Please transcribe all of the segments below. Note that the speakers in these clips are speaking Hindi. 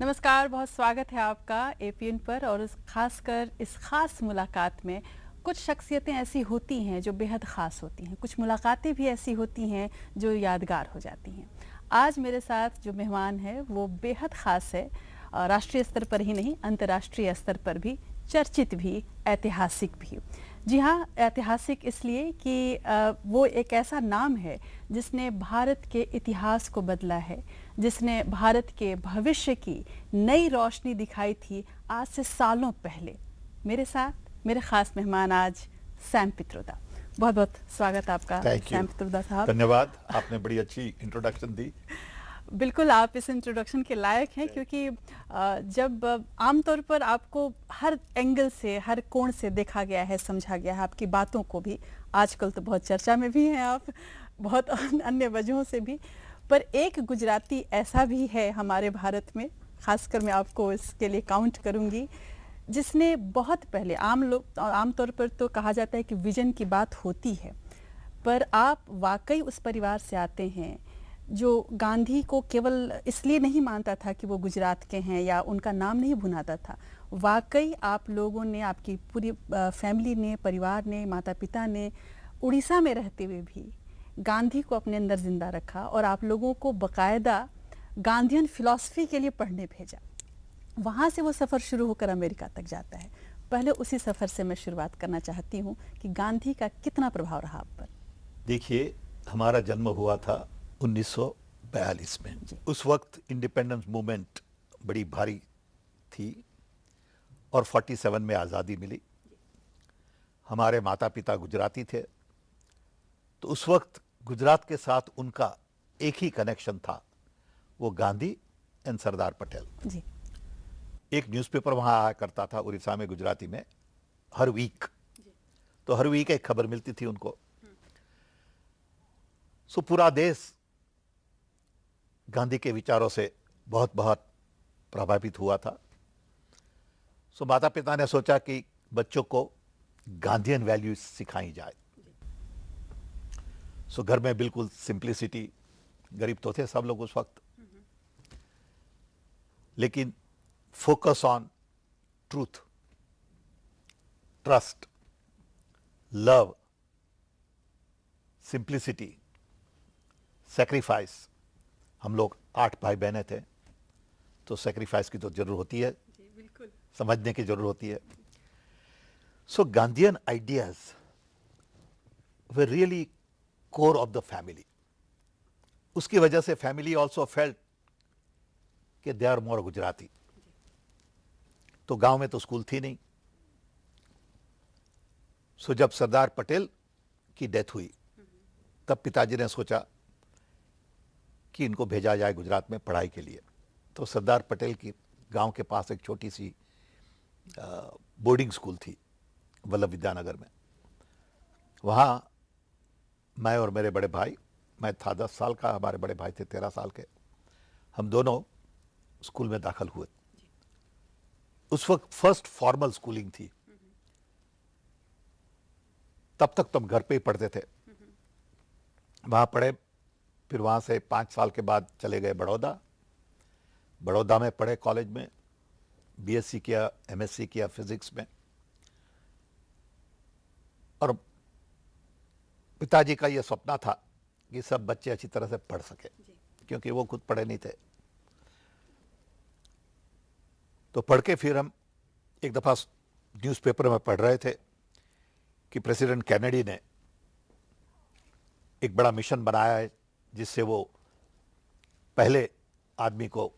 नमस्कार, बहुत स्वागत है आपका एपीएन पर। और खासकर इस खास मुलाकात में कुछ शख्सियतें ऐसी होती हैं जो बेहद ख़ास होती हैं, कुछ मुलाकातें भी ऐसी होती हैं जो यादगार हो जाती हैं। आज मेरे साथ जो मेहमान है वो बेहद ख़ास है, राष्ट्रीय स्तर पर ही नहीं अंतर्राष्ट्रीय स्तर पर भी चर्चित भी, ऐतिहासिक भी। जी हाँ, ऐतिहासिक इसलिए कि वो एक ऐसा नाम है जिसने भारत के इतिहास को बदला है, जिसने भारत के भविष्य की नई रोशनी दिखाई थी आज से सालों पहले। मेरे साथ मेरे ख़ास मेहमान आज सैम पित्रोदा। बहुत बहुत स्वागत आपका थैंक यू। सैम पित्रोदा साहब। धन्यवाद, आपने बड़ी अच्छी इंट्रोडक्शन दी। बिल्कुल आप इस इंट्रोडक्शन के लायक हैं, क्योंकि जब आमतौर पर आपको हर एंगल से, हर कोण से देखा गया है, समझा गया है, आपकी बातों को भी आजकल तो बहुत चर्चा में भी हैं आप, बहुत अन्य वजहों से भी। पर एक गुजराती ऐसा भी है हमारे भारत में, खासकर मैं आपको इसके लिए काउंट करूंगी, जिसने बहुत पहले, आमतौर पर तो कहा जाता है कि विजन की बात होती है, पर आप वाकई उस परिवार से आते हैं जो गांधी को केवल इसलिए नहीं मानता था कि वो गुजरात के हैं या उनका नाम नहीं भुनाता था। वाकई आप लोगों ने, आपकी पूरी फैमिली ने, परिवार ने, माता पिता ने उड़ीसा में रहते हुए भी गांधी को अपने अंदर जिंदा रखा और आप लोगों को बाकायदा गांधीयन फिलॉसफी के लिए पढ़ने भेजा। वहाँ से वो सफ़र शुरू होकर अमेरिका तक जाता है। पहले उसी सफ़र से मैं शुरुआत करना चाहती हूँ कि गांधी का कितना प्रभाव रहा आप पर। देखिए, हमारा जन्म हुआ था 1942 में। उस वक्त इंडिपेंडेंस मूवमेंट बड़ी भारी थी और 47 में आज़ादी मिली। हमारे माता पिता गुजराती थे, तो उस वक्त गुजरात के साथ उनका एक ही कनेक्शन था, वो गांधी एंड सरदार पटेल जी। एक न्यूज़पेपर वहाँ आया करता था उड़ीसा में, गुजराती में, हर वीक। तो हर वीक एक खबर मिलती थी उनको। सो पूरा देश गांधी के विचारों से बहुत बहुत प्रभावित हुआ था। सो माता पिता ने सोचा कि बच्चों को गांधीयन वैल्यूज सिखाई जाए। सो घर में बिल्कुल सिंप्लिसिटी, गरीब तो थे सब लोग उस वक्त, लेकिन focus on truth, trust, love, simplicity, sacrifice. हम लोग 8 भाई बहनें थे, तो सेक्रीफाइस की तो जरूरत होती है, बिल्कुल। समझने की जरूरत होती है। So Gandhian ideas were really core of the family. उसकी वजह से फैमिली ऑल्सो फेल्ट कि दे आर मोर गुजराती। तो गांव में तो स्कूल थी नहीं। सो जब सरदार पटेल की डेथ हुई, तब पिताजी ने सोचा कि इनको भेजा जाए गुजरात में पढ़ाई के लिए। तो सरदार पटेल की गांव के पास एक छोटी सी बोर्डिंग स्कूल थी, वल्लभ विद्यानगर में। वहाँ मैं और मेरे बड़े भाई, मैं था 10 साल का, हमारे बड़े भाई थे 13 साल के, हम दोनों स्कूल में दाखिल हुए। उस वक्त फर्स्ट फॉर्मल स्कूलिंग थी। तब तक तो हम घर पे ही पढ़ते थे। वहाँ पढ़े, फिर वहाँ से 5 साल के बाद चले गए बड़ौदा। बड़ौदा में पढ़े कॉलेज में, बीएससी किया, एमएससी किया फिजिक्स में। और पिताजी का यह सपना था कि सब बच्चे अच्छी तरह से पढ़ सके, क्योंकि वो खुद पढ़े नहीं थे। तो पढ़ के फिर हम एक दफ़ा न्यूज़पेपर में पढ़ रहे थे कि प्रेसिडेंट कैनेडी ने एक बड़ा मिशन बनाया है जिससे वो पहले आदमी को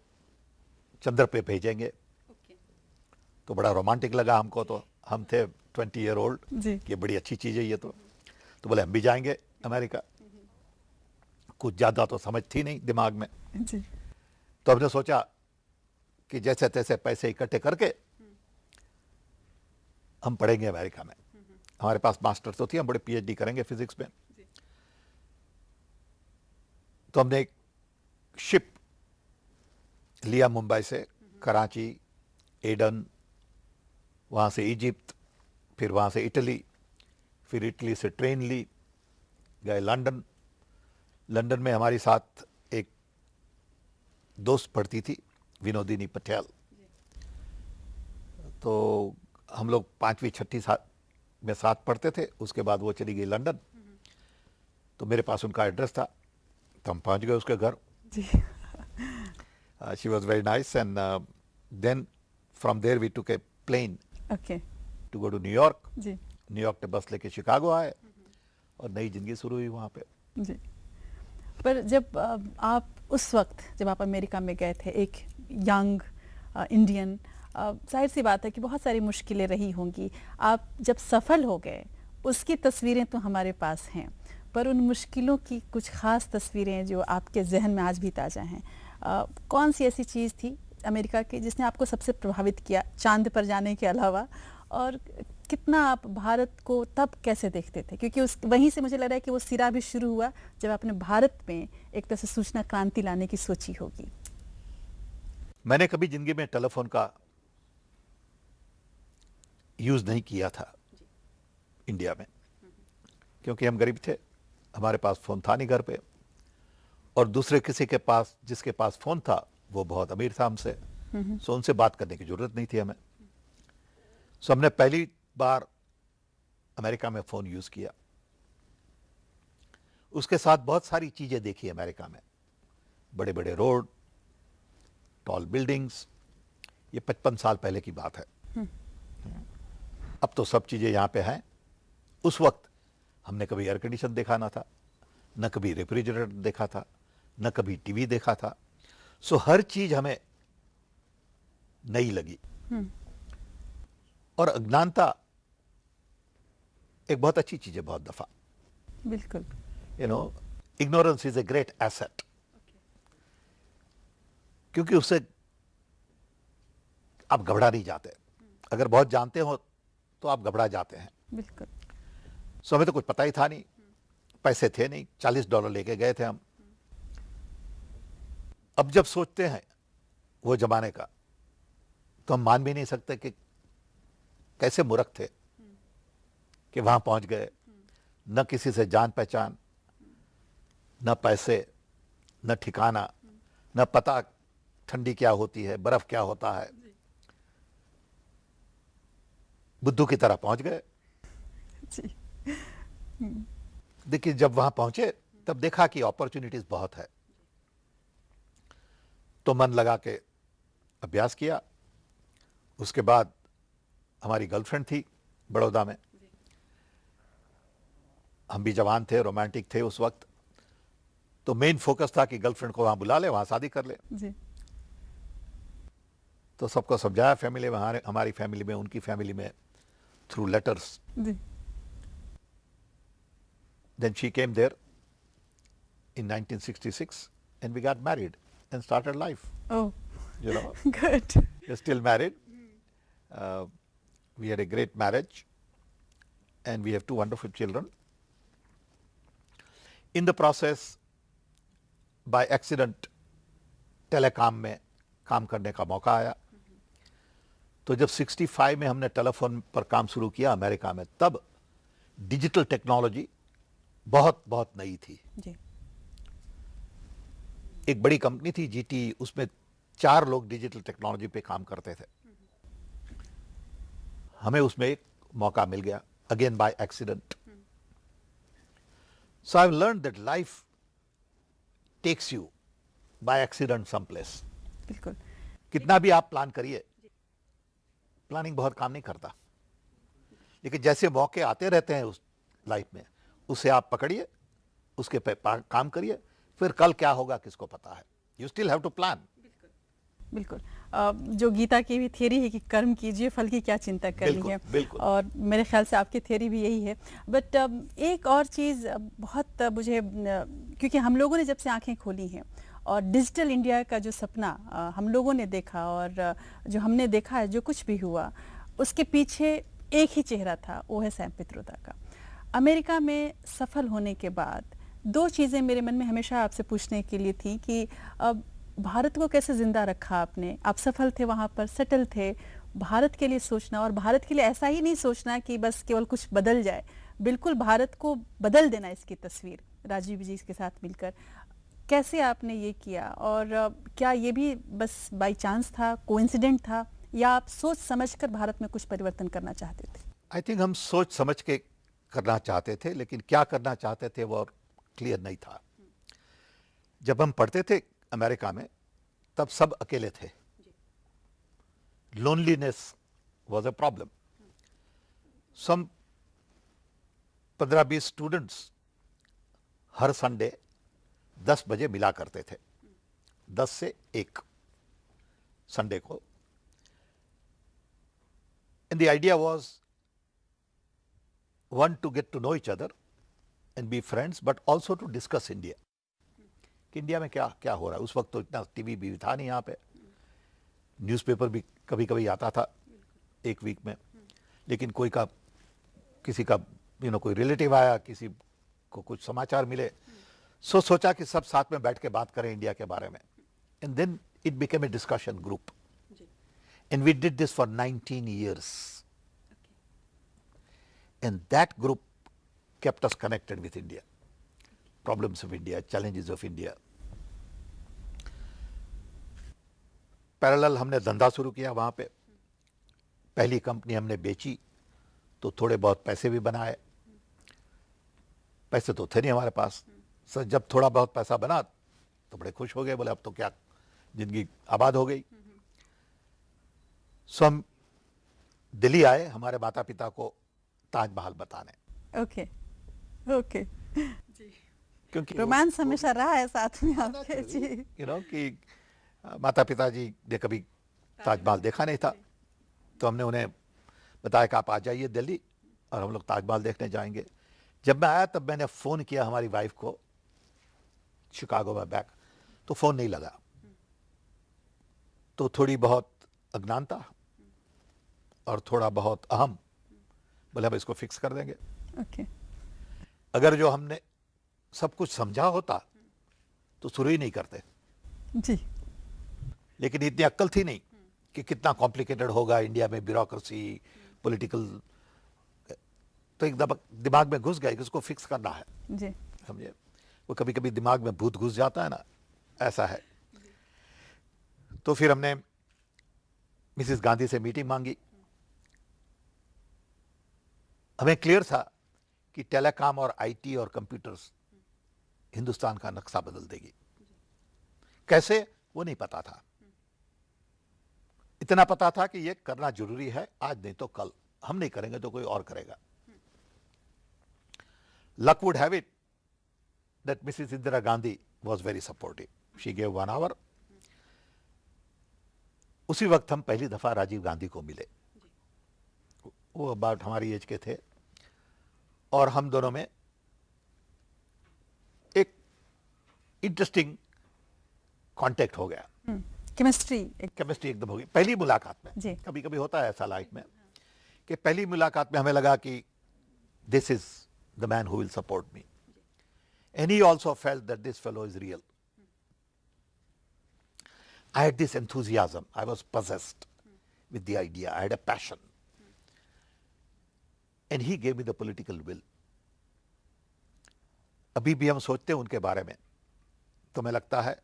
चंद्र पे भेजेंगे। तो बड़ा रोमांटिक लगा हमको। तो हम थे 20 ईयर ओल्ड कि बड़ी अच्छी चीज़ है ये। तो बोले हम भी जाएंगे अमेरिका। कुछ ज़्यादा तो समझ थी नहीं दिमाग में जी। तो हमने सोचा कि जैसे तैसे पैसे इकट्ठे करके हम पढ़ेंगे अमेरिका में। हमारे पास मास्टर तो थी, हम बड़े पीएचडी करेंगे फिजिक्स में। तो हमने एक शिप लिया मुंबई से, कराची, एडन, वहाँ से इजिप्ट, फिर वहाँ से इटली, फिर इटली से ट्रेन ली, गए लंदन। लंदन में हमारे साथ एक दोस्त पढ़ती थी, विनोदिनी पटेल। तो हम लोग 5वीं 6ठी में साथ पढ़ते थे। उसके बाद वो चली गई लंदन, तो मेरे पास उनका एड्रेस था, तो हम पहुंच गए उसके घर। जी। She was very nice and then from there we took a plane okay. To go to New York. जी। न्यूयॉर्क से बस लेके शिकागो आए और नई जिंदगी शुरू हुई वहाँ पे। जी। पर जब आप उस वक्त जब आप अमेरिका में गए थे, एक यंग इंडियन, जाहिर सी बात है कि बहुत सारी मुश्किलें रही होंगी। आप जब सफल हो गए उसकी तस्वीरें तो हमारे पास हैं, पर उन मुश्किलों की कुछ ख़ास तस्वीरें जो आपके जहन में आज भी ताज़ा हैं, कौन सी ऐसी चीज़ थी अमेरिका की जिसने आपको सबसे प्रभावित किया, चांद पर जाने के अलावा? और कितना आप भारत को तब कैसे देखते थे? क्योंकि उस वहीं से मुझे लग रहा है कि वो सिरा भी शुरू हुआ जब आपने भारत में एक तरह से सूचना क्रांति लाने की सोची होगी। मैंने कभी जिंदगी में टेलीफोन का यूज नहीं किया था इंडिया में, क्योंकि हम गरीब थे, हमारे पास फोन था नहीं घर पे, और दूसरे किसी के पास जिसके पास फोन था वो बहुत अमीर था हमसे, सो उनसे बात करने की जरूरत नहीं थी हमें। सो हमने पहली बार अमेरिका में फोन यूज किया। उसके साथ बहुत सारी चीजें देखी अमेरिका में, बड़े बड़े रोड, टॉल बिल्डिंग्स। ये 55 साल पहले की बात है। अब तो सब चीजें यहां पे हैं। उस वक्त हमने कभी एयर कंडीशन देखा ना था, न कभी रेफ्रिजरेटर देखा था, न कभी टीवी देखा था। सो हर चीज हमें नई लगी। और अज्ञानता एक बहुत अच्छी चीज है बहुत दफा। बिल्कुल। You know, ignorance is a great asset, क्योंकि उससे आप घबरा नहीं जाते। अगर बहुत जानते हो तो आप घबरा जाते हैं। बिल्कुल। सो हमें तो कुछ पता ही था नहीं, पैसे थे नहीं, $40 लेके गए थे हम। अब जब सोचते हैं वो जमाने का, तो हम मान भी नहीं सकते कि कैसे मूर्ख थे कि वहां पहुंच गए। न किसी से जान पहचान, न पैसे, न ठिकाना, न पता ठंडी क्या होती है, बर्फ क्या होता है। बुद्धू की तरह पहुंच गए। जी। देखिए, जब वहां पहुंचे तब देखा कि अपॉर्चुनिटीज बहुत है, तो मन लगा के अभ्यास किया। उसके बाद हमारी गर्लफ्रेंड थी बड़ौदा में। हम भी जवान थे, रोमांटिक थे उस वक्त, तो मेन फोकस था कि गर्लफ्रेंड को वहां बुला ले, वहां शादी कर ले। जी। तो सबको समझाया, फैमिली में, हमारी फैमिली में, उनकी फैमिली में, थ्रू लेटर्स। जी। Then she came there in 1966 and we got married and started life. Oh, You know, good. we're still married. We had a great marriage and we have 2 wonderful children. In the process, by accident, telecom में काम करने का मौका आया। तो जब 65 में हमने टेलीफोन पर काम शुरू किया अमेरिका में, तब डिजिटल टेक्नोलॉजी बहुत बहुत नई थी। जी। एक बड़ी कंपनी थी जीटी, उसमें 4 लोग डिजिटल टेक्नोलॉजी पे काम करते थे। हमें उसमें एक मौका मिल गया, again by accident. So I have learned that life takes you by accident some place. बिल्कुल। कितना भी आप प्लान करिए, प्लानिंग बहुत काम नहीं करता, लेकिन जैसे मौके आते रहते हैं उस लाइफ में, उसे आप पकड़िए, उसके पे काम करिए, फिर कल क्या होगा किसको पता है। You still have to plan. बिल्कुल। जो गीता की भी थियरी है कि कर्म कीजिए, फल की क्या चिंता करनी है, बिल्कुल। और मेरे ख्याल से आपकी थियरी भी यही है। बट एक और चीज़ बहुत मुझे, क्योंकि हम लोगों ने जब से आंखें खोली हैं और डिजिटल इंडिया का जो सपना हम लोगों ने देखा, और जो हमने देखा है जो कुछ भी हुआ, उसके पीछे एक ही चेहरा था, वो है सैम पित्रोदा का। अमेरिका में सफल होने के बाद 2 चीज़ें मेरे मन में हमेशा आपसे पूछने के लिए थी कि भारत को कैसे जिंदा रखा आपने? आप सफल थे, वहाँ पर सेटल थे, भारत के लिए सोचना, और भारत के लिए ऐसा ही नहीं सोचना कि बस केवल कुछ बदल जाए, बिल्कुल भारत को बदल देना, इसकी तस्वीर राजीव जी के साथ मिलकर। कैसे आपने ये किया और क्या ये भी बस बाय चांस था, कोइंसिडेंट था, या आप सोच समझकर भारत में कुछ परिवर्तन करना चाहते थे? आई थिंक हम सोच समझ के करना चाहते थे, लेकिन क्या करना चाहते थे वो क्लियर नहीं था। जब हम पढ़ते थे अमेरिका में, तब सब अकेले थे। Loneliness was a problem. Some 15-20 students हर संडे 10 बजे मिला करते थे, 10 से 1 संडे को। And the idea was one to get to know each other and be friends, but also to discuss India. कि इंडिया में क्या क्या हो रहा है। उस वक्त तो इतना टीवी भी था नहीं यहाँ पे, न्यूज़पेपर भी कभी कभी आता था एक वीक में, लेकिन कोई का किसी का कोई रिलेटिव आया, किसी को कुछ समाचार मिले, सोचा कि सब साथ में बैठ के बात करें इंडिया के बारे में। And then it became a discussion group, and we did this for 19 years. And that group kept us connected with India. Problems of India, challenges of India. Parallel हमने धंधा शुरू किया वहाँ पे। पहली कंपनी हमने बेची तो थोड़े बहुत पैसे भी बनाए। पैसे तो थे नहीं हमारे पास, सर जब थोड़ा बहुत पैसा बना तो बड़े खुश हो गए, बोले अब तो क्या जिंदगी आबाद हो गई। सो हम दिल्ली आए हमारे माता पिता को ताजमहल बताने। ओके ओके, क्योंकि रोमांस हमेशा रहा है साथ में आपके। जी, कि माता पिताजी ने कभी ताजमहल देखा नहीं था, तो हमने उन्हें बताया कि आप आ जाइए दिल्ली और हम लोग ताजमहल देखने जाएंगे। जब मैं आया तब मैंने फ़ोन किया हमारी वाइफ को शिकागो में बैक, तो फ़ोन नहीं लगा। तो थोड़ी बहुत अज्ञानता और थोड़ा बहुत अहम, बोले अब इसको फिक्स कर देंगे। ओके, अगर जो हमने सब कुछ समझा होता तो शुरू ही नहीं करते, जी, लेकिन इतनी अक्ल थी नहीं कि कितना कॉम्प्लिकेटेड होगा इंडिया में ब्यूरोक्रेसी, पॉलिटिकल। तो एक दिमाग में घुस गया कि उसको फिक्स करना है। जी, समझे, वो कभी कभी दिमाग में भूत घुस जाता है ना, ऐसा है। तो फिर हमने मिसेस गांधी से मीटिंग मांगी। हमें क्लियर था कि टेलीकॉम और आईटी और कंप्यूटर्स हिंदुस्तान का नक्शा बदल देगी। कैसे वो नहीं पता था, इतना पता था कि ये करना जरूरी है, आज नहीं तो कल। हम नहीं करेंगे तो कोई और करेगा। Luck would have it that Mrs. Indira Gandhi was very supportive. She gave 1 hour. उसी वक्त हम पहली दफा राजीव गांधी को मिले। वो अबाउट हमारी एज के थे और हम दोनों में एक इंटरेस्टिंग कांटेक्ट हो गया। केमिस्ट्री केमिस्ट्री एकदम हो गई पहली मुलाकात में। जी। कभी कभी होता है ऐसा लाइफ में कि पहली मुलाकात में हमें लगा कि this is the man who will support me, and he also felt that this fellow is real. I had this enthusiasm. I was possessed with the idea. I had a passion. And he gave me the political will. अभी भी हम सोचते हैं उनके बारे में तो हमें लगता है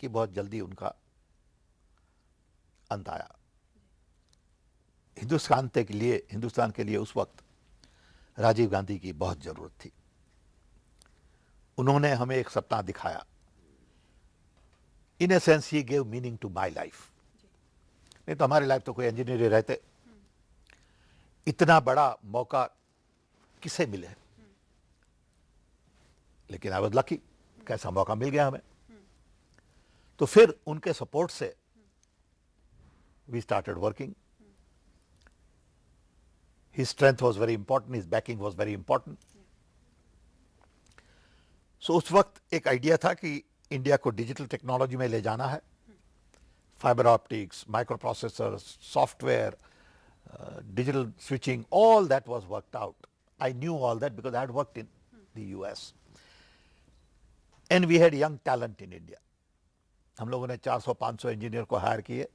कि बहुत जल्दी उनका अंत आया। हिंदुस्तान के लिए उस वक्त राजीव गांधी की बहुत जरूरत थी। उन्होंने हमें एक सपना दिखाया। In a sense, he gave meaning to my life. नहीं तो हमारी लाइफ तो कोई इंजीनियर रहते। इतना बड़ा मौका किसे मिले, लेकिन आई वाज लकी, कैसा मौका मिल गया हमें। तो फिर उनके सपोर्ट से we started working. His strength was very important, his backing was very important. So उस वक्त एक आइडिया था कि इंडिया को डिजिटल टेक्नोलॉजी में ले जाना है। Fibre optics, microprocessors, software, digital switching, all that was worked out. I knew all that because I had worked in the US and we had young talent in India. हम लोगों ने 400-500 इंजीनियर को हायर किए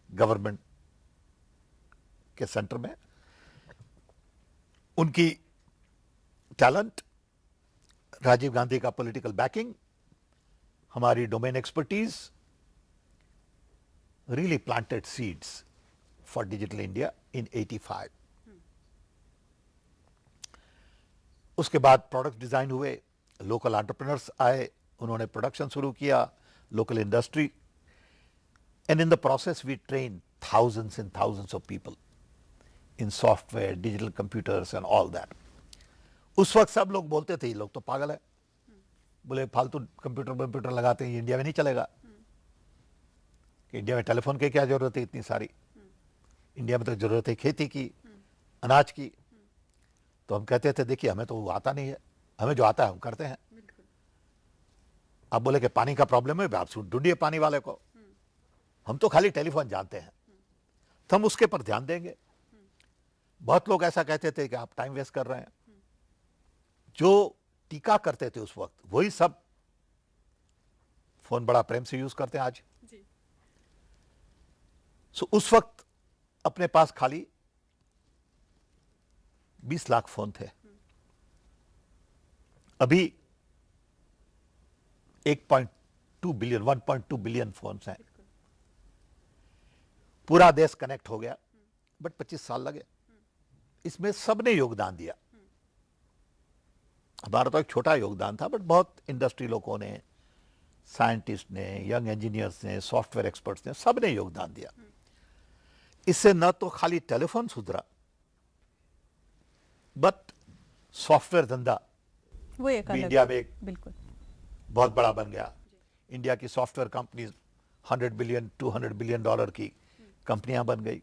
गवर्नमेंट के सेंटर में। उनकी टैलेंट राजीव गांधी का पॉलिटिकल बैकिंग, हमारी domain expertise really planted seeds for digital India in 85. उसके बाद प्रोडक्ट डिजाइन हुए, लोकल एंटरप्रेन्योर्स आए, उन्होंने प्रोडक्शन शुरू किया, local industry, and in the process we train thousands and thousands of people in software, digital computers and all that. उस वक्त सब लोग बोलते थे ये लोग तो पागल है, बोले फालतू कंप्यूटर लगाते हैं, इंडिया में नहीं चलेगा, कि इंडिया में टेलीफोन की क्या जरूरत है इतनी सारी, इंडिया में तो जरूरत है खेती की, अनाज की. तो हम कहते थे देखिए हमें तो वो आता नहीं है, हमें जो आता है हम करते हैं. आप बोले कि पानी का प्रॉब्लम है, आप ढूंढिए पानी वाले को, हम तो खाली टेलीफोन जानते हैं, तो हम उसके पर ध्यान देंगे. बहुत लोग ऐसा कहते थे कि आप टाइम वेस्ट कर रहे हैं. जो टीका करते थे उस वक्त वही सब फोन बड़ा प्रेम से यूज करते हैं आज. सो उस वक्त अपने पास खाली 20 लाख फोन थे. अभी 1.2 बिलियन 1.2 बिलियन फोन्स हैं. पूरा देश कनेक्ट हो गया, बट 25 साल लगे. इसमें सबने योगदान दिया. हमारा तो एक छोटा योगदान था, बट बहुत इंडस्ट्री लोगों ने, साइंटिस्ट ने, यंग इंजीनियर्स ने, सॉफ्टवेयर एक्सपर्ट्स ने, सबने योगदान दिया. इससे न तो खाली टेलीफोन सुधरा, बट सॉफ्टवेयर धंधा वो एक अलग, इंडिया में एक बिल्कुल बहुत बड़ा बन गया. इंडिया की software companies 100 billion 200 billion dollar की कंपनियां बन गई.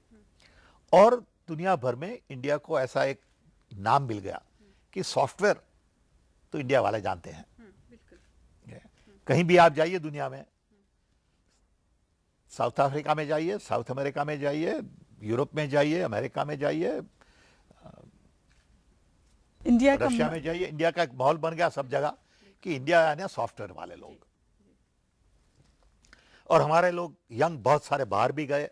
और दुनिया भर में इंडिया को ऐसा एक नाम मिल गया कि सॉफ्टवेयर तो इंडिया वाले जानते हैं. कहीं भी आप जाइए दुनिया में, साउथ अफ्रीका में जाइए, साउथ अमेरिका में जाइए, यूरोप में जाइए, अमेरिका में जाइए, इंडिया रशिया का में जाइए, इंडिया का एक माहौल बन गया सब जगह कि इंडिया यानी सॉफ्टवेयर वाले लोग. और हमारे लोग यंग बहुत सारे बाहर भी गए,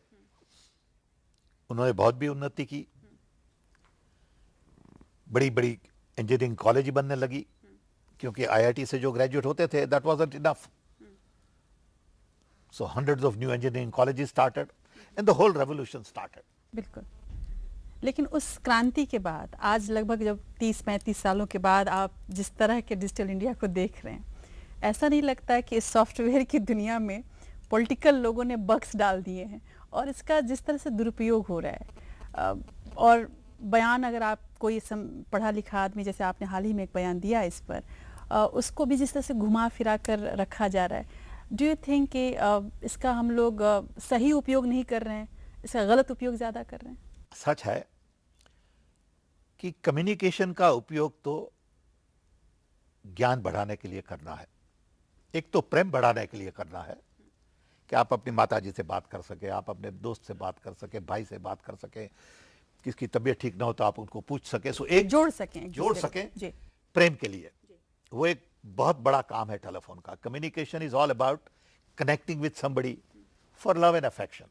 उन्होंने बहुत भी उन्नति की. बड़ी बड़ी इंजीनियरिंग कॉलेज बनने लगी, क्योंकि आईआईटी से जो ग्रेजुएट होते थे that wasn't enough. So hundreds of new engineering colleges started and the whole revolution started. बिल्कुल. लेकिन उस क्रांति के बाद आज लगभग जब 30-35 सालों के बाद आप जिस तरह के डिजिटल इंडिया को देख रहे हैं, ऐसा नहीं लगता है कि इस सॉफ्टवेयर की दुनिया में पॉलिटिकल लोगों ने बग्स डाल दिए हैं और इसका जिस तरह से दुरुपयोग हो रहा है, और बयान अगर आप कोई पढ़ा लिखा आदमी, जैसे आपने हाल ही में एक बयान दिया इस पर, उसको भी जिस तरह से घुमा फिरा कर रखा जा रहा है, डू यू थिंक कि इसका हम लोग सही उपयोग नहीं कर रहे हैं, इसका गलत उपयोग ज़्यादा कर रहे हैं? सच है कि कम्युनिकेशन का उपयोग तो ज्ञान बढ़ाने के लिए करना है. एक तो प्रेम बढ़ाने के लिए करना है कि आप अपनी माताजी से बात कर सके, आप अपने दोस्त से बात कर सके, भाई से बात कर सके, किसकी तबीयत ठीक ना हो तो आप उनको पूछ सके. सो एक जोड़ सकें जी. प्रेम के लिए. वो एक बहुत बड़ा काम है टेलीफोन का. Communication is all about connecting with somebody for love and affection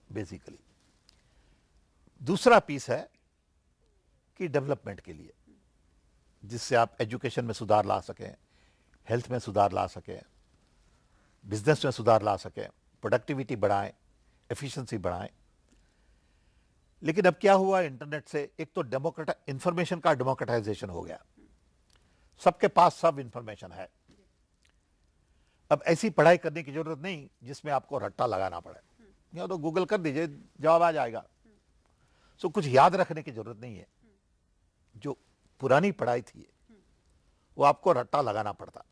basically. दूसरा पीस है कि डेवलपमेंट के लिए, जिससे आप एजुकेशन में सुधार ला सकें, हेल्थ में सुधार ला सकें, बिजनेस में सुधार ला सकें, प्रोडक्टिविटी बढ़ाएं, एफिशिएंसी बढ़ाएं. लेकिन अब क्या हुआ इंटरनेट से, एक तो इंफॉर्मेशन का डेमोक्रेटाइजेशन हो गया, सबके पास सब इंफॉर्मेशन है. अब ऐसी पढ़ाई करने की जरूरत नहीं जिसमें आपको रट्टा लगाना पड़े, या तो गूगल कर दीजिए, जवाब आ जाएगा. सो कुछ याद रखने की जरूरत नहीं है. जो पुरानी पढ़ाई थी वो आपको रट्टा लगाना पड़ता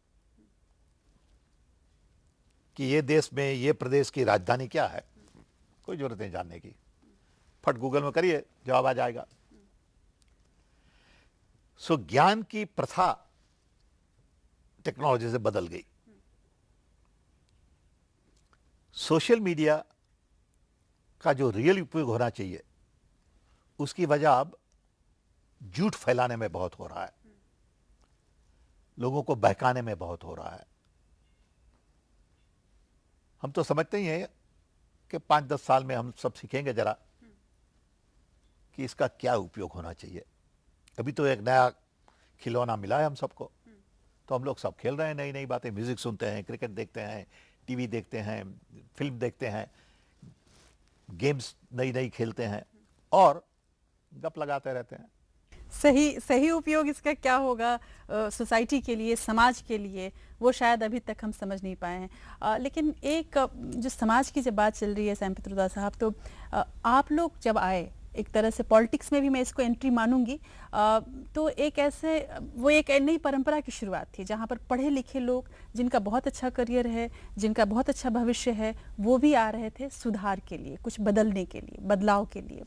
कि ये देश में ये प्रदेश की राजधानी क्या है, कोई जरूरत नहीं जानने की, फट गूगल में करिए, जवाब आ जाएगा. सो ज्ञान की प्रथा टेक्नोलॉजी से बदल गई. सोशल मीडिया का जो रियल उपयोग होना चाहिए उसकी वजह अब झूठ फैलाने में बहुत हो रहा है, लोगों को बहकाने में बहुत हो रहा है. हम तो समझते ही हैं कि 5-10 साल में हम सब सीखेंगे जरा कि इसका क्या उपयोग होना चाहिए. अभी तो एक नया खिलौना मिला है हम सबको, तो हम लोग सब खेल रहे हैं नई नई बातें, म्यूजिक सुनते हैं, क्रिकेट देखते हैं, टीवी देखते हैं, फिल्म देखते हैं, गेम्स नई नई खेलते हैं और गप लगाते रहते हैं। सही सही उपयोग इसका क्या होगा सोसाइटी के लिए, समाज के लिए, वो शायद अभी तक हम समझ नहीं पाए हैं। लेकिन एक जो समाज की जब बात चल रही है सैम पित्रोदा साहब, तो आप लोग जब आए, एक तरह से पॉलिटिक्स में भी मैं इसको एंट्री मानूंगी, तो एक ऐसे वो एक नई परंपरा की शुरुआत थी जहाँ पर पढ़े लिखे लोग जिनका बहुत अच्छा करियर है, जिनका बहुत अच्छा भविष्य है, वो भी आ रहे थे सुधार के लिए, कुछ बदलने के लिए, बदलाव के लिए।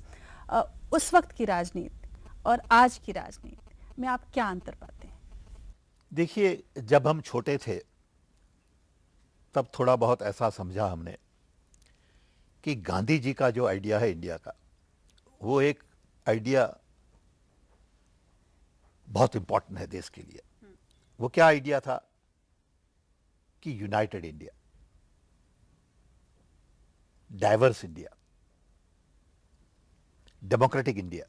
उस वक्त की राजनीति और आज की राजनीति में आप क्या अंतर पाते हैं? देखिए, जब हम छोटे थे तब थोड़ा बहुत ऐसा समझा हमने कि गांधी जी का जो आइडिया है इंडिया का, वो एक आइडिया बहुत इंपॉर्टेंट है देश के लिए। वो क्या आइडिया था कि United India, diverse India, democratic India,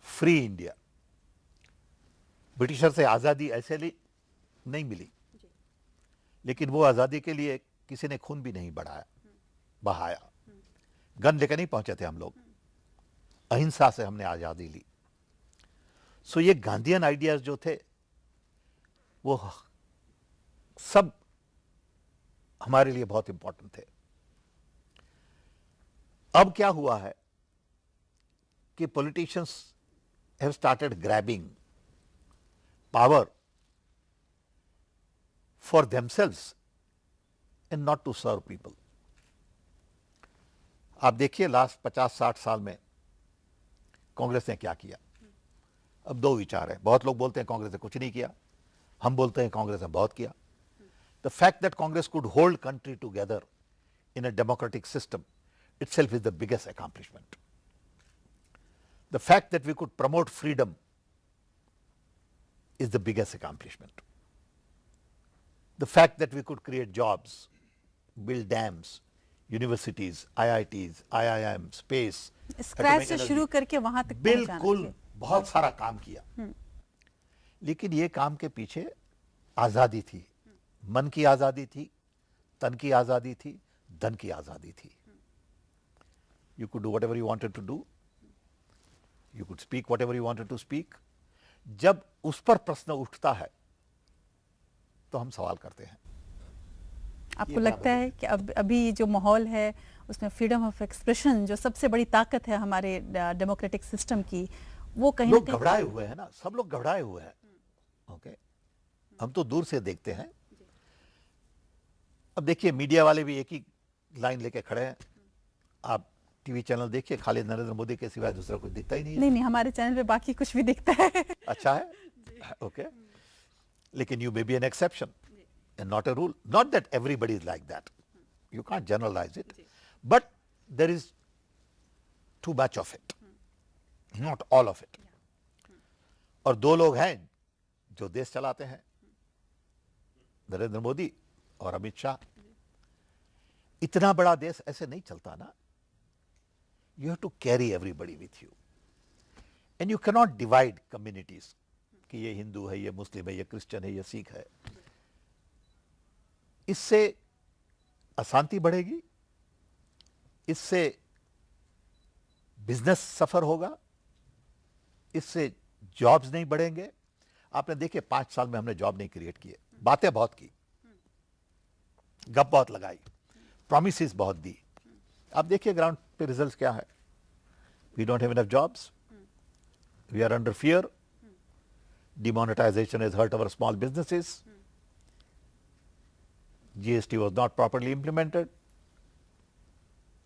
free India. Britisher से आजादी ऐसे नहीं मिली, लेकिन वो आजादी के लिए किसी ने खून भी नहीं बहाया। गन लेकर नहीं पहुंचे थे हम लोग, अहिंसा से हमने आजादी ली। सो ये गांधीयन आइडियाज जो थे वो सब हमारे लिए बहुत इंपॉर्टेंट थे। अब क्या हुआ है कि politicians have started grabbing power for themselves and not to serve people. आप देखिए लास्ट 50-60 साल में कांग्रेस ने क्या किया। अब दो विचार है, बहुत लोग बोलते हैं कांग्रेस ने कुछ नहीं किया, हम बोलते हैं कांग्रेस ने बहुत किया। The fact that Congress could hold country together in a democratic system itself is the biggest accomplishment. The fact that we could promote freedom is the biggest accomplishment. The fact that we could create jobs, build dams, universities, IITs, IIM, space, scratch से शुरू करके वहां तक बिल्कुल बहुत सारा काम किया। लेकिन ये काम के पीछे आजादी थी, मन की आजादी थी, तन की आजादी थी, धन की आजादी थी। You could do whatever you wanted to do. You could speak whatever you wanted to speak. जब उस पर प्रश्न उठता है तो हम सवाल करते हैं। आपको लगता है कि अभी जो माहौल है उसमें फ्रीडम ऑफ एक्सप्रेशन जो सबसे बड़ी ताकत है हमारे डेमोक्रेटिक सिस्टम की, वो कहीं लोग घबराए हुए हैं ना, सब लोग घबराए हुए हैं। ओके, हम तो दूर से देखते हैं। अब देखिए मीडिया वाले भी एक ही लाइन लेके खड़े हैं। आप टीवी चैनल देखिए, खाली नरेंद्र मोदी के सिवाय दूसरा कुछ दिखता ही नहीं है। नहीं, हमारे चैनल पे बाकी कुछ भी दिखता है। अच्छा है, ओके, लेकिन you may be an exception and not a rule. Not that everybody is like that. You can't generalize it. But there is too much of it. Not all of it. और दो लोग हैं जो देश चलाते हैं, नरेंद्र मोदी और अमित शाह। इतना बड़ा देश ऐसे नहीं चलता ना। You have to carry everybody with you. And you cannot divide communities कि ये हिंदू है, ये मुस्लिम है, ये क्रिश्चियन है, ये सिख है। इससे अशांति बढ़ेगी, इससे बिजनेस सफर होगा, इससे जॉब्स नहीं बढ़ेंगे। आपने देखिए 5 साल में हमने जॉब नहीं क्रिएट किए, बातें बहुत की, गप बहुत लगाई, प्रॉमिसेस बहुत दी। आप देखिए ग्राउंड पे रिजल्ट्स क्या है। We don't have enough jobs, we are under fear, demonetization has hurt our small businesses, GST was not properly implemented,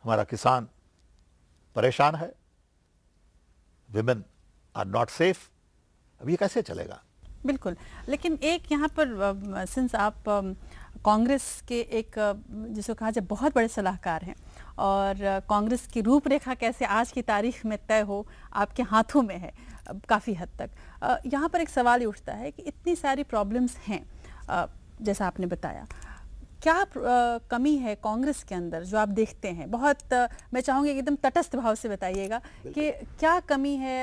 हमारा किसान परेशान है, women are not safe। अब ये कैसे चलेगा? बिल्कुल, लेकिन एक यहाँ पर सिंस आप कांग्रेस के एक जिसको कहा जाए बहुत बड़े सलाहकार हैं और कांग्रेस की रूपरेखा कैसे आज की तारीख में तय हो आपके हाथों में है काफ़ी हद तक। यहाँ पर एक सवाल ये उठता है कि इतनी सारी प्रॉब्लम्स हैं जैसा आपने बताया, क्या कमी है कांग्रेस के अंदर जो आप देखते हैं? बहुत मैं चाहूंगी कि एकदम तटस्थ भाव से बताइएगा कि क्या कमी है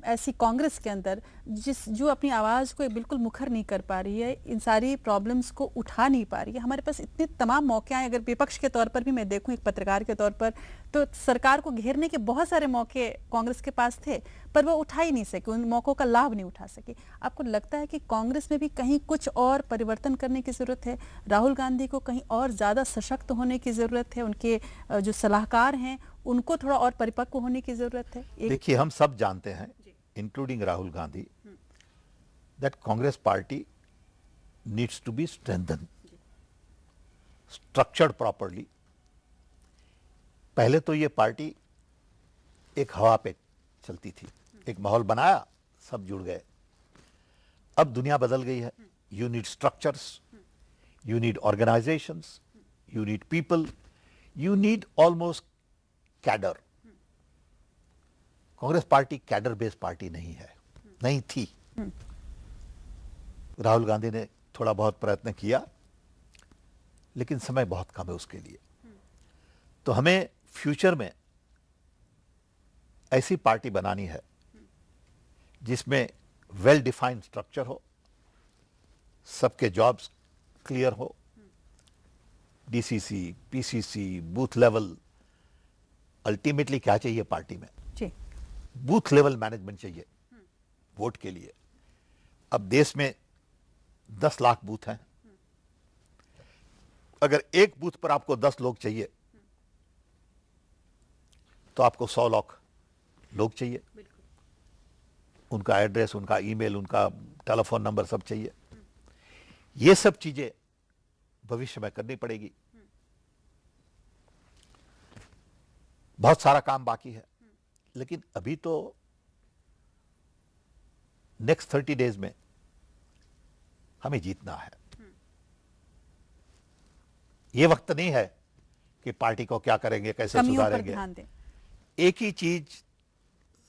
ऐसी कांग्रेस के अंदर जो अपनी आवाज़ को बिल्कुल मुखर नहीं कर पा रही है, इन सारी प्रॉब्लम्स को उठा नहीं पा रही है। हमारे पास इतने तमाम मौके आए, अगर विपक्ष के तौर पर भी मैं देखूं एक पत्रकार के तौर पर, तो सरकार को घेरने के बहुत सारे मौके कांग्रेस के पास थे, पर वो उठा ही नहीं सके, उन मौक़ों का लाभ नहीं उठा सके। आपको लगता है कि कांग्रेस में भी कहीं कुछ और परिवर्तन करने की ज़रूरत है? राहुल गांधी को कहीं और ज़्यादा सशक्त होने की ज़रूरत है? उनके जो सलाहकार हैं उनको थोड़ा और परिपक्व होने की ज़रूरत है? देखिए, हम सब जानते हैं, including Rahul Gandhi, that Congress party needs to be strengthen, structured properly. पहले तो ये पार्टी एक हवा पे चलती थी, एक माहौल बनाया, सब जुड़ गए। अब दुनिया बदल गई है। You need structures, you need organizations, you need people, you need almost cadre. Congress party cadre based party नहीं है, नहीं थी। राहुल गांधी ने थोड़ा बहुत प्रयत्न किया, लेकिन समय बहुत कम है उसके लिए। तो हमें फ्यूचर में ऐसी पार्टी बनानी है जिसमें वेल डिफाइंड स्ट्रक्चर हो, सबके जॉब्स क्लियर हो, DCC, PCC, booth level. Ultimately क्या चाहिए पार्टी में? जी। बूथ लेवल मैनेजमेंट चाहिए वोट के लिए। अब देश में 10 लाख बूथ हैं। अगर एक बूथ पर आपको 10 लोग चाहिए तो आपको 100 लाख लोग चाहिए। उनका एड्रेस, उनका ईमेल, उनका टेलीफोन नंबर सब चाहिए। ये सब चीजें भविष्य में करनी पड़ेगी। बहुत सारा काम बाकी है, लेकिन अभी तो नेक्स्ट 30 डेज में हमें जीतना है। ये वक्त नहीं है कि पार्टी को क्या करेंगे, कैसे कमियों पर सुधारेंगे। ध्यान दें। एक ही चीज,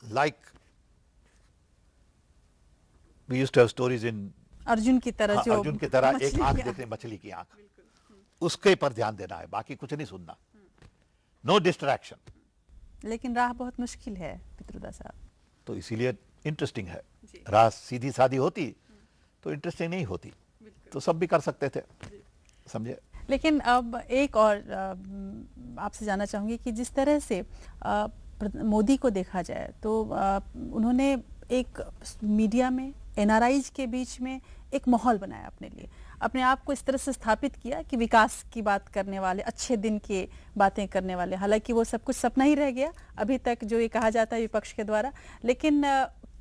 like we used to have stories in Arjun की तरह, जो अर्जुन की तरह एक मछली आंख की देखने, मछली की आंख, उसके पर ध्यान देना है, बाकी कुछ नहीं सुनना। No distraction. लेकिन राह बहुत मुश्किल है पित्रोदा साहब। तो इसीलिए इंटरेस्टिंग है। राह सीधी सादी होती तो इंटरेस्टिंग नहीं होती, तो सब भी कर सकते थे, समझे। लेकिन अब एक और आपसे जानना चाहूंगी कि जिस तरह से मोदी को देखा जाए तो उन्होंने एक मीडिया में, एनआरआईज के बीच में एक माहौल बनाया अपने लिए, अपने आप को इस तरह से स्थापित किया कि विकास की बात करने वाले, अच्छे दिन की बातें करने वाले। हालांकि वो सब कुछ सपना ही रह गया अभी तक, जो ये कहा जाता है विपक्ष के द्वारा। लेकिन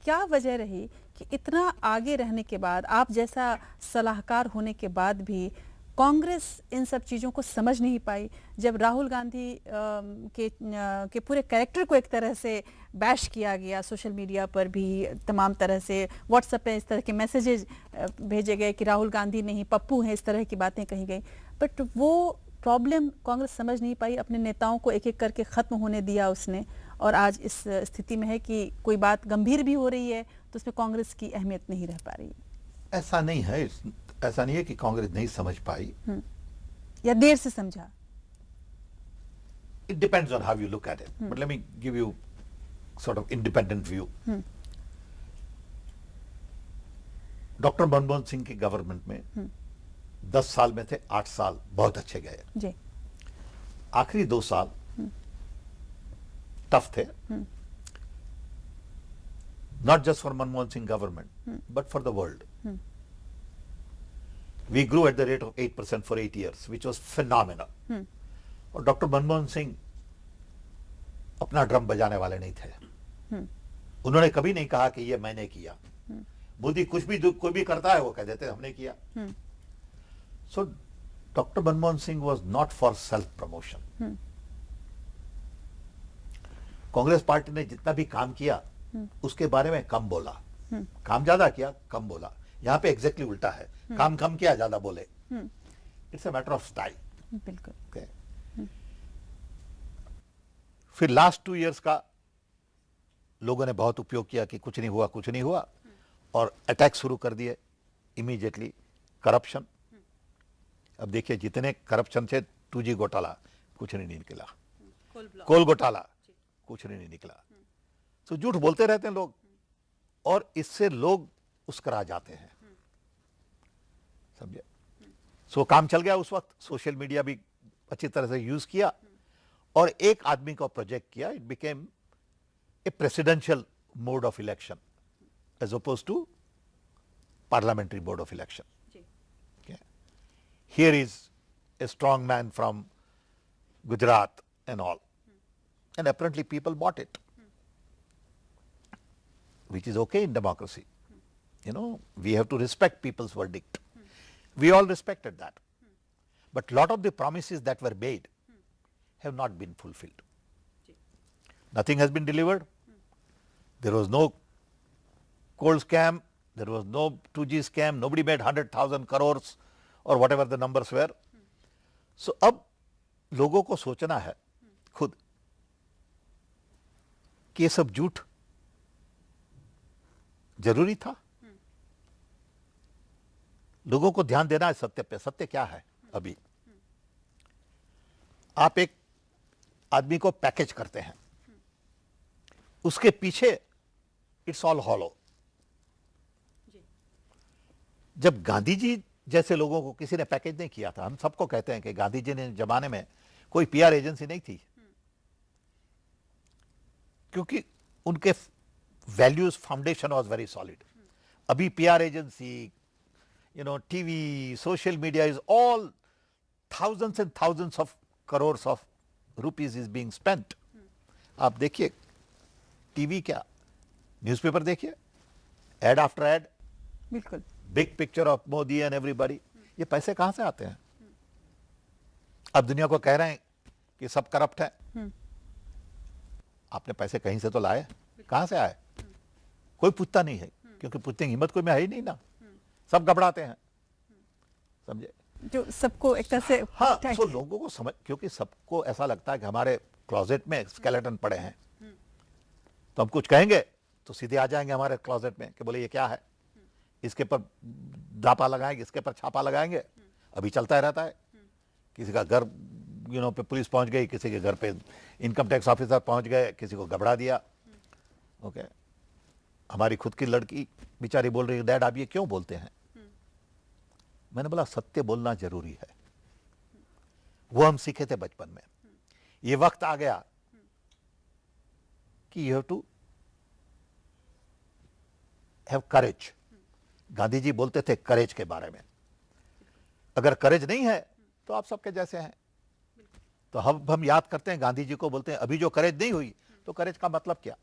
क्या वजह रही कि इतना आगे रहने के बाद, आप जैसा सलाहकार होने के बाद भी कांग्रेस इन सब चीज़ों को समझ नहीं पाई? जब राहुल गांधी के पूरे कैरेक्टर को एक तरह से बैश किया गया, सोशल मीडिया पर भी तमाम तरह से, व्हाट्सएप पे इस तरह के मैसेजेस भेजे गए कि राहुल गांधी नहीं पप्पू हैं, इस तरह की बातें कही गई, बट वो प्रॉब्लम कांग्रेस समझ नहीं पाई, अपने नेताओं को एक एक करके ख़त्म होने दिया उसने, और आज इस स्थिति में है कि कोई बात गंभीर भी हो रही है तो उसमें कांग्रेस की अहमियत नहीं रह पा रही। ऐसा नहीं है, ऐसा नहीं है कि कांग्रेस नहीं समझ पाई या देर से समझा। It depends on how you look at it, but let me give you sort of independent view. Doctor Manmohan Singh की गवर्नमेंट में 10 साल में थे, 8 साल बहुत अच्छे गए जी। आखिरी 2 साल टफ थे, not just for Manmohan Singh government but for the world. We grew at the rate of 8% for 8 years, which was phenomenal. और डॉक्टर मनमोहन सिंह अपना ड्रम बजाने वाले नहीं थे। उन्होंने कभी नहीं कहा कि ये मैंने किया। मोदी कुछ भी कोई भी करता है वो कह देते हमने किया। So doctor Manmohan Singh was not for self promotion. Congress party ने जितना भी काम किया उसके बारे में कम बोला, काम ज्यादा किया कम बोला। यहाँ पे एग्जैक्टली उल्टा है, काम कम किया ज्यादा बोले। It's a matter of style. बिल्कुल। okay. फिर लास्ट 2 इयर्स का लोगों ने बहुत उपयोग किया कि कुछ नहीं हुआ, कुछ नहीं हुआ, और अटैक शुरू कर दिए इमीडिएटली। करप्शन, अब देखिए जितने करप्शन से 2G घोटाला कुछ नहीं निकला, कोल घोटाला कुछ नहीं निकला। तो झूठ बोलते रहते हैं लोग और इससे लोग उसकरा जाते हैं, समझे। सो काम चल गया उस वक्त, सोशल मीडिया भी अच्छी तरह से यूज किया और एक आदमी का प्रोजेक्ट किया, it became a presidential mode of election as oppose to parliamentary board of election. Here is a strong man from Gujarat and all. And apparently people bought it, which is okay in democracy. You know, we have to respect people's verdict. We all respected that. But lot of the promises that were made have not been fulfilled. Nothing has been delivered. There was no coal scam. There was no 2G scam. Nobody made 100,000 crores. और whatever the numbers were. So अब लोगों को सोचना है खुद कि ये सब झूठ जरूरी था। लोगों को ध्यान देना है सत्य पे। सत्य क्या है? अभी आप एक आदमी को पैकेज करते हैं, उसके पीछे इट्स ऑल हॉलो। जब गांधी जी जैसे लोगों को किसी ने पैकेज नहीं किया था, हम सबको कहते हैं कि गांधी जी ने जमाने में कोई पीआर एजेंसी नहीं थी, क्योंकि उनके values foundation was very solid. अभी PR agency, you know, TV, social media is all thousands and thousands of crores of rupees is being spent. आप देखिए टीवी क्या, न्यूज़पेपर देखिए, एड आफ्टर एड, बिल्कुल big picture of Modi and everybody. ये पैसे कहां से आते हैं? अब दुनिया को कह रहे हैं कि सब करप्ट है। आपने पैसे कहीं से तो लाए, कहां से आए? कोई पूछता नहीं है, क्योंकि पूछने की हिम्मत कोई में है ही नहीं ना, सब घबराते हैं, समझे। जो सबको एक तरह से हाँ, तो लोगों को समझ, क्योंकि सबको ऐसा लगता है कि हमारे क्लोजेट में स्केलेटन पड़े हैं, तो हम कुछ कहेंगे तो सीधे आ जाएंगे हमारे क्लोजेट में कि बोले ये क्या है, इसके पर दापा लगाएंगे, इसके पर छापा लगाएंगे। अभी चलता रहता है, किसी का घर पे पुलिस पहुंच गई, किसी के घर पे इनकम टैक्स ऑफिसर पहुंच गए, किसी को घबरा दिया। ओके, हमारी खुद की लड़की बेचारी बोल रही है, डैड आप ये क्यों बोलते हैं? मैंने बोला सत्य बोलना जरूरी है, वो हम सीखे थे बचपन में। ये वक्त आ गया कि you have to have courage. Gandhi ji बोलते थे करेज के बारे में। अगर करेज नहीं है तो आप सबके जैसे हैं। तो हम याद करते हैं गांधी जी को, बोलते हैं अभी जो करेज नहीं हुई, तो करेज का मतलब क्या?